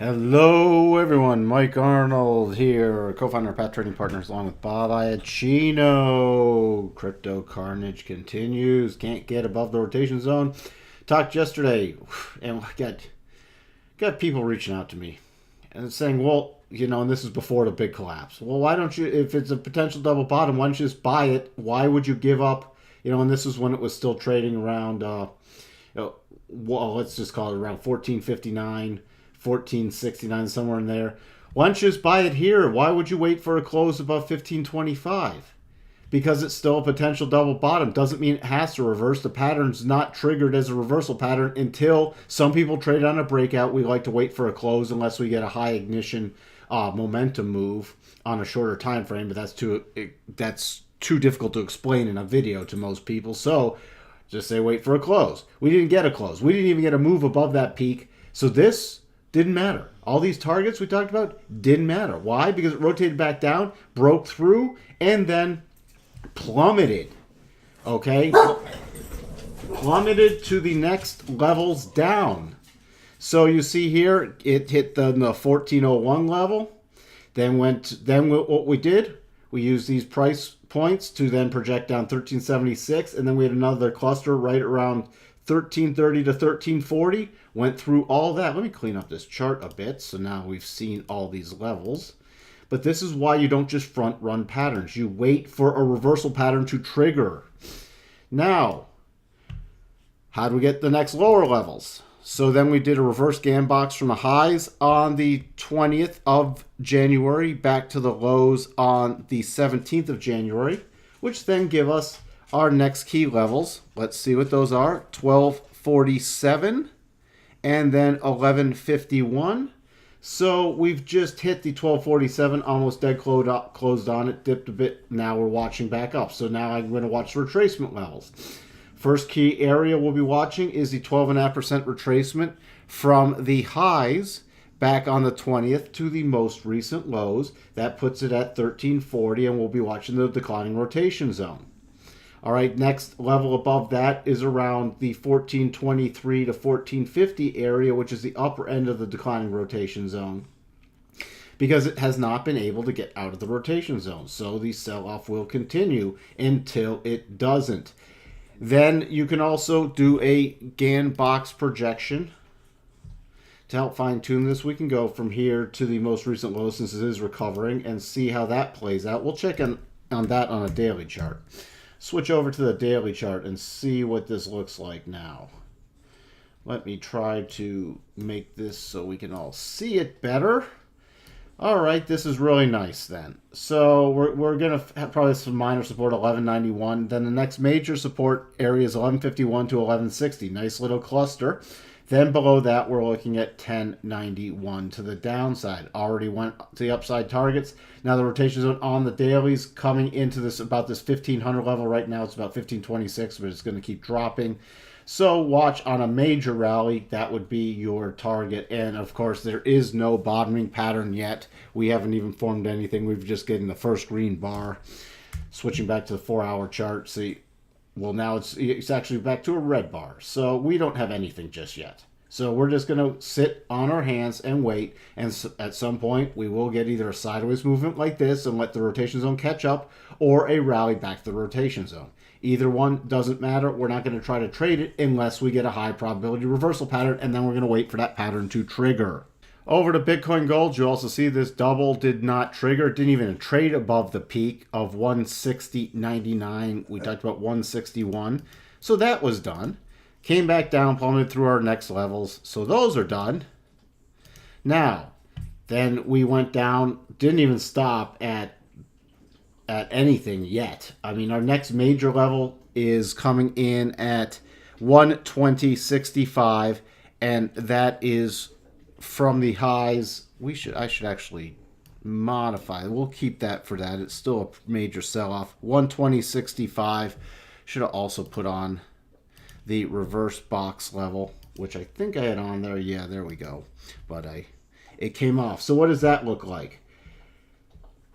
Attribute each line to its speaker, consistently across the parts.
Speaker 1: Hello everyone, Mike Arnold here, co-founder of Pat Trading Partners along with Bob Iacchino. Crypto Carnage continues, can't get above the rotation zone. Talked yesterday and got people reaching out to me and saying, well, and this is before the big collapse. Well, why don't you, if it's a potential double bottom, why don't you just buy it? Why would you give up, and this is when it was still trading around, let's just call it around 1459. 1469, somewhere in there. Why don't you just buy it here? Why would you wait for a close above 1525? Because it's still a potential double bottom. Doesn't mean it has to reverse. The pattern's not triggered as a reversal pattern until some people trade on a breakout. We like to wait for a close unless we get a high ignition momentum move on a shorter time frame. But that's too difficult to explain in a video to most people. So just say wait for a close. We didn't get a close. We didn't even get a move above that peak. So this didn't matter. All these targets we talked about didn't matter. Why? Because it rotated back down, broke through, and then plummeted. Okay? Plummeted to the next levels down. So you see here, it hit the 1401 level. Then what we did, we used these price points to then project down 1376, and then we had another cluster right around 1330 to 1340. Went through all that. Let me clean up this chart a bit. So now we've seen all these levels. But this is why you don't just front run patterns. You wait for a reversal pattern to trigger. Now, how do we get the next lower levels? So then we did a reverse Gambox from the highs on the 20th of January back to the lows on the 17th of January, which then give us our next key levels. Let's see what those are. 1247 and then 1151. So we've just hit the 1247, almost dead closed on it, dipped a bit. Now we're watching back up. So now I'm going to watch the retracement levels. First key area we'll be watching is the 12.5% retracement from the highs back on the 20th to the most recent lows. That puts it at 1340, and we'll be watching the declining rotation zone. All right, next level above that is around the 1423 to 1450 area, which is the upper end of the declining rotation zone, because it has not been able to get out of the rotation zone. So the sell-off will continue until it doesn't. Then you can also do a Gann box projection. To help fine-tune this, we can go from here to the most recent low, since it is recovering, and see how that plays out. We'll check on that on a daily chart. Switch over to the daily chart and see what this looks like now. Let me try to make this so we can all see it better. All right, this is really nice then. So we're going to have probably some minor support, 1191. Then the next major support area is 1151 to 1160. Nice little cluster. Then below that, we're looking at 1091 to the downside. Already went to the upside targets. Now the rotation zone on the dailies coming into this about this 1500 level. Right now it's about 1526, but it's going to keep dropping. So watch on a major rally. That would be your target. And of course, there is no bottoming pattern yet. We haven't even formed anything. We've just getting the first green bar. Switching back to the 4-hour chart. See. Well, now it's actually back to a red bar. So we don't have anything just yet. So we're just going to sit on our hands and wait. And at some point, we will get either a sideways movement like this and let the rotation zone catch up, or a rally back to the rotation zone. Either one doesn't matter. We're not going to try to trade it unless we get a high probability reversal pattern, and then we're going to wait for that pattern to trigger. Over to Bitcoin Gold, you also see this double did not trigger. It didn't even trade above the peak of 160.99. We talked about 161. So that was done. Came back down, plummeted through our next levels. So those are done. Now, then we went down, didn't even stop at anything yet. I mean, our next major level is coming in at 120.65, and that is from the highs. I should actually modify. We'll keep that for that. It's still a major sell-off. 120.65. Should have also put on the reverse box level, which I think I had on there. Yeah, there we go. But it came off. So what does that look like?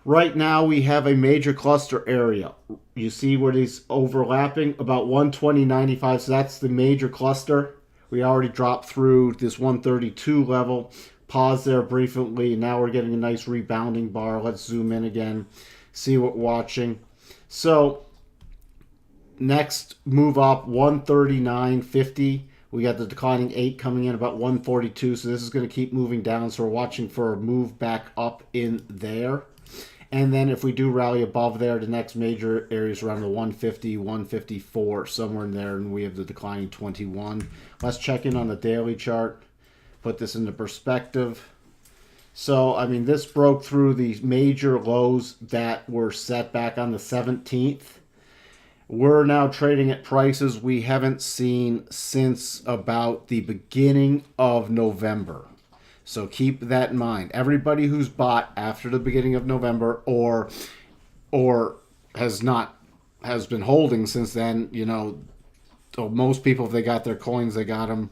Speaker 1: Right now we have a major cluster area. You see where these overlapping about 120.95. So that's the major cluster. We already dropped through this 132 level, pause there briefly. Now we're getting a nice rebounding bar. Let's zoom in again, see what we're watching. So next move up, 139.50. We got the declining 8 coming in about 142. So this is going to keep moving down. So we're watching for a move back up in there. And then if we do rally above there, the next major area is around the 150, 154, somewhere in there. And we have the declining 21. Let's check in on the daily chart. Put this into perspective. So, I mean, this broke through the major lows that were set back on the 17th. We're now trading at prices we haven't seen since about the beginning of November. So keep that in mind. Everybody who's bought after the beginning of November or has been holding since then, you know, so most people, if they got their coins, they got them,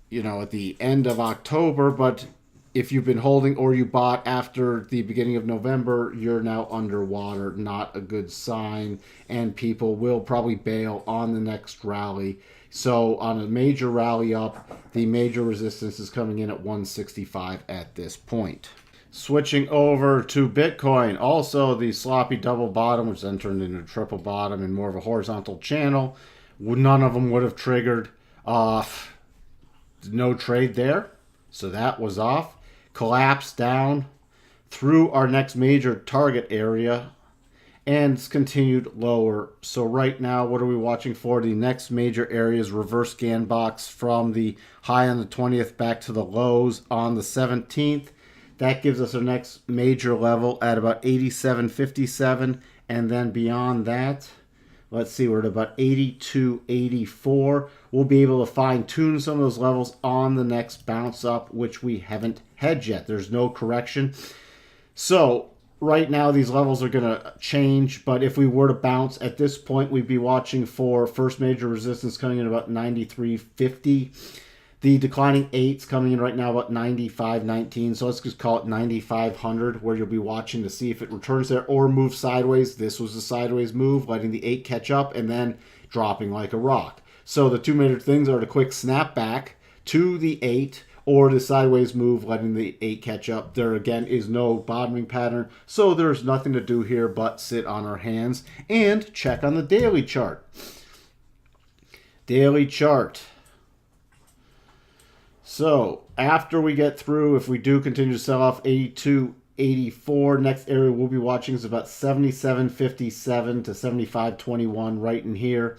Speaker 1: you know, at the end of October. But if you've been holding or you bought after the beginning of November, you're now underwater. Not a good sign. And people will probably bail on the next rally. So on a major rally up, the major resistance is coming in at 165 at this point. Switching over to Bitcoin, also the sloppy double bottom, which then turned into a triple bottom and more of a horizontal channel. None of them would have triggered no trade there. So that was off. Collapsed down through our next major target area and it's continued lower. So right now, what are we watching for? The next major area is reverse scan box from the high on the 20th back to the lows on the 17th. That gives us our next major level at about 87.57. And then beyond that, let's see, we're at about 82.84. We'll be able to fine tune some of those levels on the next bounce up, which we haven't hedged yet. There's no correction. So right now, these levels are going to change, but if we were to bounce at this point, we'd be watching for first major resistance coming in about 93.50. The declining 8's coming in right now about 95.19, so let's just call it 9,500, where you'll be watching to see if it returns there or moves sideways. This was a sideways move, letting the 8 catch up and then dropping like a rock. So the two major things are the quick snapback to the 8 or the sideways move, letting the 8 catch up. There, again, is no bottoming pattern, so there's nothing to do here but sit on our hands and check on the daily chart. Daily chart. So, after we get through, if we do continue to sell off 82.84, next area we'll be watching is about 77.57 to 75.21 right in here.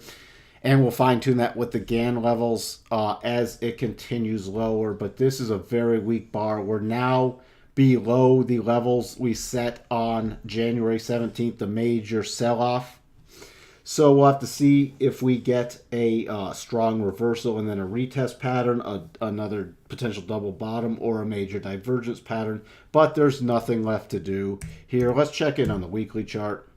Speaker 1: And we'll fine-tune that with the GAN levels as it continues lower. But this is a very weak bar. We're now below the levels we set on January 17th, the major sell-off. So we'll have to see if we get a strong reversal and then a retest pattern, another potential double bottom, or a major divergence pattern. But there's nothing left to do here. Let's check in on the weekly chart.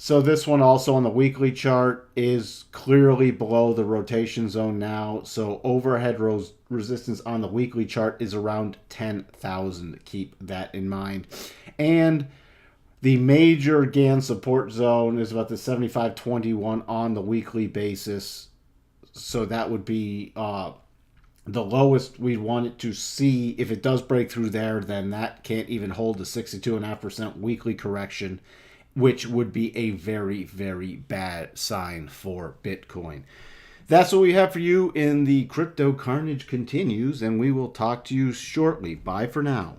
Speaker 1: So this one also on the weekly chart is clearly below the rotation zone now. So overhead resistance on the weekly chart is around 10,000. Keep that in mind. And the major GAN support zone is about the 75.21 on the weekly basis. So that would be the lowest we'd want it to see. If it does break through there, then that can't even hold the 62.5% weekly correction, which would be a very, very bad sign for Bitcoin. That's what we have for you in the Crypto Carnage continues, and we will talk to you shortly. Bye for now.